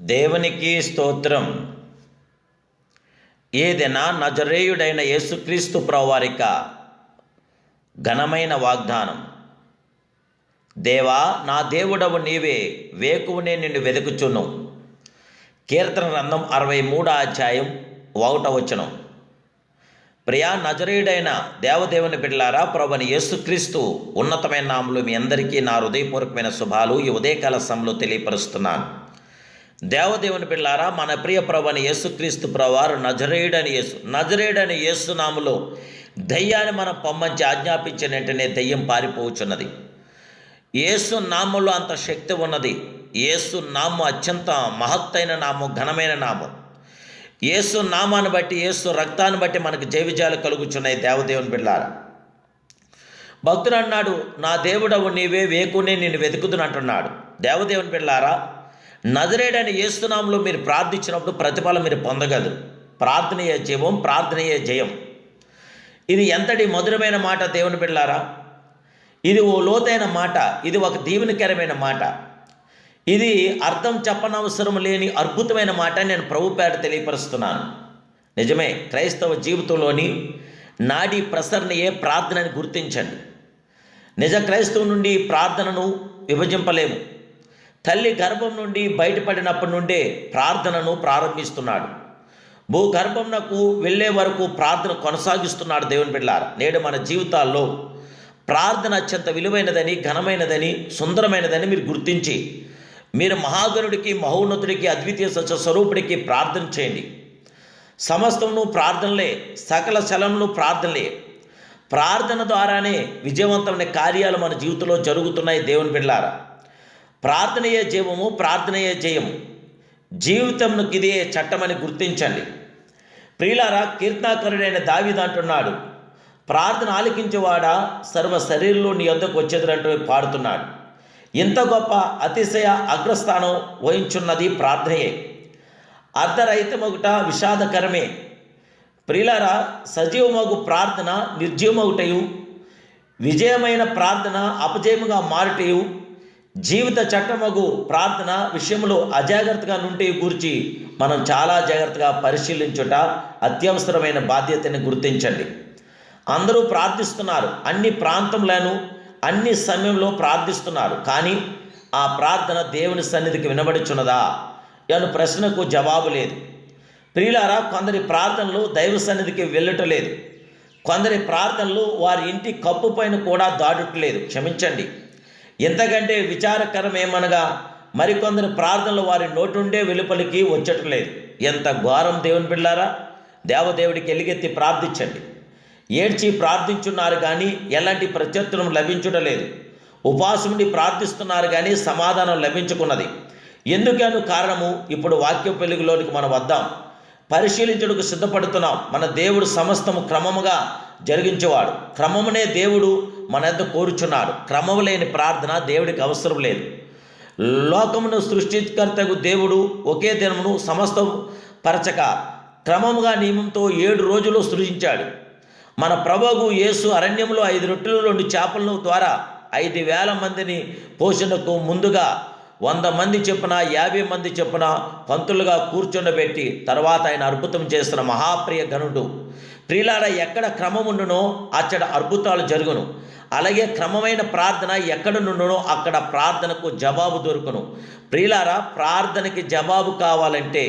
దేవునికి స్తోత్రం. ఏదైనా నజరేయుడైన యేసుక్రీస్తు ప్రభువారిక ఘనమైన వాగ్దానం. దేవా, నా దేవుడవు నీవే, వేకువనే నిన్ను వెతుకుచును. కీర్తన గ్రంథం 63 అధ్యాయం 1వ వచనం. ప్రియా నజరేయుడైన దేవదేవుని బిడ్డలారా, ప్రభువైన యేసుక్రీస్తు ఉన్నతమైన నామములో మీ అందరికీ నా హృదయపూర్వకమైన శుభాలు ఈ ఉదయకాల సమయంలో తెలియపరుస్తున్నాను. దేవదేవుని బిడ్డలారా, మన ప్రియ ప్రభువైన యేసుక్రీస్తు ప్రభువారు నజరేయుడని యేసు నామములో దయ్యాన్ని మనం పొమ్మంచి ఆజ్ఞాపించిన వెంటనే దయ్యం పారిపోవచ్చున్నది. యేసు నామంలో అంత శక్తి ఉన్నది. యేసు నామం అత్యంత మహత్తైన నామం, ఘనమైన నామం. యేసు నామాన్ని బట్టి, యేసు రక్తాన్ని బట్టి మనకు జయ విజయాలు కలుగుచున్నాయి. దేవదేవుని బిడ్డలారా, భక్తుడు అన్నాడు, నా దేవుడవు నీవే, వేకునే నిన్ను వెతుకుదును అంటున్నాడు. దేవదేవుని బిడ్డలారా, నజరేయుడని యేసు నామములో మీరు ప్రార్థించినప్పుడు ప్రతిఫలం మీరు పొందగలరు. ప్రార్థనయే జీవం, ప్రార్థనయే జయం. ఇది ఎంతటి మధురమైన మాట దేవుని బిడ్డలారా. ఇది ఓ లోతైన మాట. ఇది ఒక దీవెనకరమైన మాట. ఇది అర్థం చెప్పనవసరం లేని అద్భుతమైన మాట. నేను ప్రభు పేర తెలియపరుస్తున్నాను. నిజమే, క్రైస్తవ జీవితంలోని నాడీ ప్రసరణయే ప్రార్థనని గుర్తించండి. నిజ క్రైస్తవం నుండి ప్రార్థనను విభజింపలేము. తల్లి గర్భం నుండి బయటపడినప్పటి నుండే ప్రార్థనను ప్రారంభిస్తున్నాడు. భూగర్భంకు వెళ్ళే వరకు ప్రార్థన కొనసాగిస్తున్నాడు. దేవుని బిడ్డలారా, నేడు మన జీవితాల్లో ప్రార్థన అత్యంత విలువైనదని, ఘనమైనదని, సుందరమైనదని మీరు గుర్తించి మీరు మహాగణుడికి, మహోన్నతుడికి, అద్వితీయ సత్య స్వరూపుడికి ప్రార్థన చేయండి. సమస్తమును ప్రార్థనలే, సకల చలములు ప్రార్థనలే. ప్రార్థన ద్వారానే విజయవంతమైన కార్యాలు మన జీవితంలో జరుగుతున్నాయి. దేవుని బిడ్డలారా, ప్రార్థనయే జీవము, ప్రార్థనయే జయము. జీవితంకి ఇదే చట్టమని గుర్తించండి. ప్రియులారా, కీర్తనాకారుడైన దావీదు అంటున్నాడు, ప్రార్థన ఆలకించేవాడా సర్వ శరీరంలో నీ యొద్దకు వచ్చేదంటూ పాడుతున్నాడు. ఇంత గొప్ప అతిశయ అగ్రస్థానం వహించున్నది ప్రార్థనయే. అర్ధరహితమగుట విషాదకరమే. ప్రియులారా, సజీవమగు ప్రార్థన నిర్జీవమగుటయు, విజయమైన ప్రార్థన అపజయముగా మారుటయు, జీవిత చట్టమగు ప్రార్థన విషయంలో అజాగ్రత్తగా నుండి గురించి మనం చాలా జాగ్రత్తగా పరిశీలించుట అత్యవసరమైన బాధ్యతని గుర్తించండి. అందరూ ప్రార్థిస్తున్నారు, అన్ని ప్రాంతంలోనూ అన్ని సమయంలో ప్రార్థిస్తున్నారు. కానీ ఆ ప్రార్థన దేవుని సన్నిధికి వినబడుచున్నదా అను ప్రశ్నకు జవాబు లేదు. ప్రియులారా, కొందరి ప్రార్థనలు దైవ సన్నిధికి వెళ్ళటలేదు. కొందరి ప్రార్థనలు వారి ఇంటి కప్పు పైన కూడా దాటట్లేదు. క్షమించండి, ఎంతకంటే విచారకరమేమనగా మరికొందరు ప్రార్థనలు వారి నోటుండే వెలుపలికి వచ్చటలేదు. ఎంత ఘోరం దేవుని బిడ్డలారా. దేవదేవుడికి ఎలుగెత్తి ప్రార్థించండి. ఏడ్చి ప్రార్థించున్నారు కానీ ఎలాంటి ప్రత్యుత్తరం లభించడం లేదు. ఉపవాసముండి ప్రార్థిస్తున్నారు కానీ సమాధానం లభించుకున్నది. ఎందుకను కారణము ఇప్పుడు వాక్య వెలుగులోనికి మనం వద్దాం. పరిశీలించుటకు సిద్ధపడుతున్నాం. మన దేవుడు సమస్తము క్రమముగా జరిగించేవాడు. క్రమమునే దేవుడు మన యొద్ద కోరుచున్నాడు. క్రమము లేని ప్రార్థన దేవుడికి అవసరం లేదు. లోకమును సృష్టికర్తకు దేవుడు ఒకే దినమును సమస్త పరచక క్రమముగా నియమంతో 7 రోజులు సృజించాడు. మన ప్రభువు యేసు అరణ్యంలో 5 రొట్టెలు 2 చేపల ద్వారా 5,000 మందిని పోషణకు ముందుగా 100 మంది చొప్పున 50 మంది చొప్పున పంతులుగా కూర్చుండబెట్టి తర్వాత ఆయన అద్భుతం చేస్తున్న మహాప్రియ గణుడు. ప్రియులారా, ఎక్కడ క్రమం ఉండునో అక్కడ అద్భుతాలు జరుగును. అలాగే క్రమమైన ప్రార్థన ఎక్కడ నుండునో అక్కడ ప్రార్థనకు జవాబు దొరుకును. ప్రియులారా, ప్రార్థనకి జవాబు కావాలంటే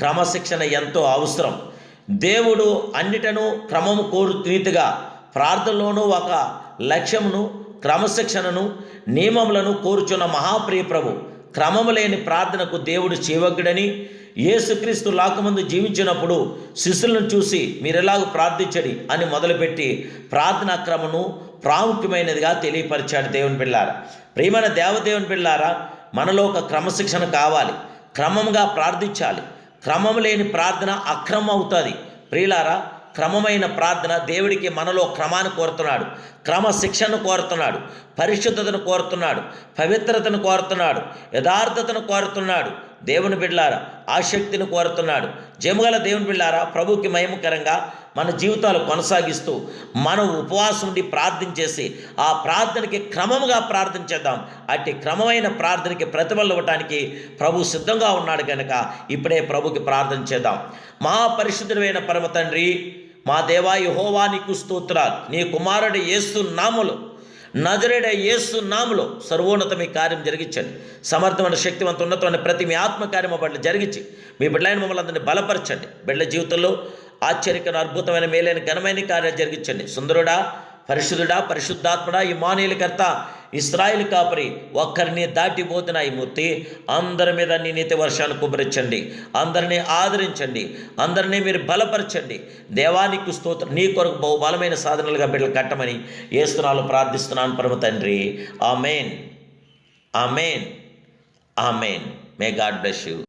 క్రమశిక్షణ ఎంతో అవసరం. దేవుడు అన్నిటను క్రమము కోరు రీతిగా ప్రార్థనలోనూ ఒక లక్ష్యమును, క్రమశిక్షణను, నియమములను కోరుచున్న మహాప్రియ ప్రభు. క్రమము లేని ప్రార్థనకు దేవుడు చేవగ్గుడని యేసుక్రీస్తు లోకమందు జీవించినప్పుడు శిష్యులను చూసి మీరెలాగూ ప్రార్థించడి అని మొదలుపెట్టి ప్రార్థనా క్రమను ప్రాముఖ్యమైనదిగా తెలియపరిచాడు. దేవుని బిడ్డలారా, ప్రియమైన దేవదేవుని బిడ్డలారా, మనలో ఒక క్రమశిక్షణ కావాలి. క్రమంగా ప్రార్థించాలి. క్రమం లేని ప్రార్థన అక్రమం అవుతుంది. ప్రియులారా, క్రమమైన ప్రార్థన దేవుడికి మనలో క్రమాన్ని కోరుతున్నాడు, క్రమశిక్షణను కోరుతున్నాడు. పరిశుద్ధతను కోరుతున్నాడు, పవిత్రతను కోరుతున్నాడు, యథార్థతను కోరుతున్నాడు. దేవుని బిడ్డలారా ఆసక్తిని కోరుతున్నాడు. జయముగల దేవుని బిడ్డలారా ప్రభుకి మహిమకరంగా మన జీవితాలు కొనసాగిస్తూ మనం ఉపవాసం ఉండి ప్రార్థన చేసి ఆ ప్రార్థనకి క్రమముగా ప్రార్థన చేద్దాం. అట్టి క్రమమైన ప్రార్థనకి ప్రతిఫలం ఇవ్వటానికి ప్రభు సిద్ధంగా ఉన్నాడు కనుక ఇప్పుడే ప్రభుకి ప్రార్థన చేద్దాం. మహాపరిశుద్ధుడైన పరమ తండ్రి, మా దేవా యెహోవా నీకు స్తోత్రాలు. నీ కుమారుడు యేసు నామములో, నజరేయుడైన యేసు నామములో సర్వోన్నత మీ కార్యం జరిగించండి. సమర్థమైన శక్తివంత ఉన్నతమైన ప్రతి మీ ఆత్మకార్యము బట్టి జరిగించి మీ బిడ్డలైన మమ్మల్ని అందరినీ బలపరచండి. బిడ్డల జీవితంలో ఆశ్చర్యకరమైన అద్భుతమైన మేలైన ఘనమైన కార్యాలు జరిగించండి. సుందరుడా, పరిశుద్ధుడా, పరిశుద్ధాత్ముడా, ఇమ్మానుయేలుకర్త, ఇశ్రాయేలు కాపరి, ఒక్కరిని దాటిపోతున్న ఈ మూర్తి అందరి మీద నీ నీతి వర్షాన్ని కుమరించండి. అందరినీ ఆదరించండి. అందరినీ మీరు బలపరచండి. దేవానికి స్తోత్రం. నీ కొరకు బహుబలమైన సాధనలుగా బిడ్డలు కట్టమని యేసునామములో ప్రార్థిస్తున్నాను పరమ తండ్రి. Amen, amen, amen. May God bless you.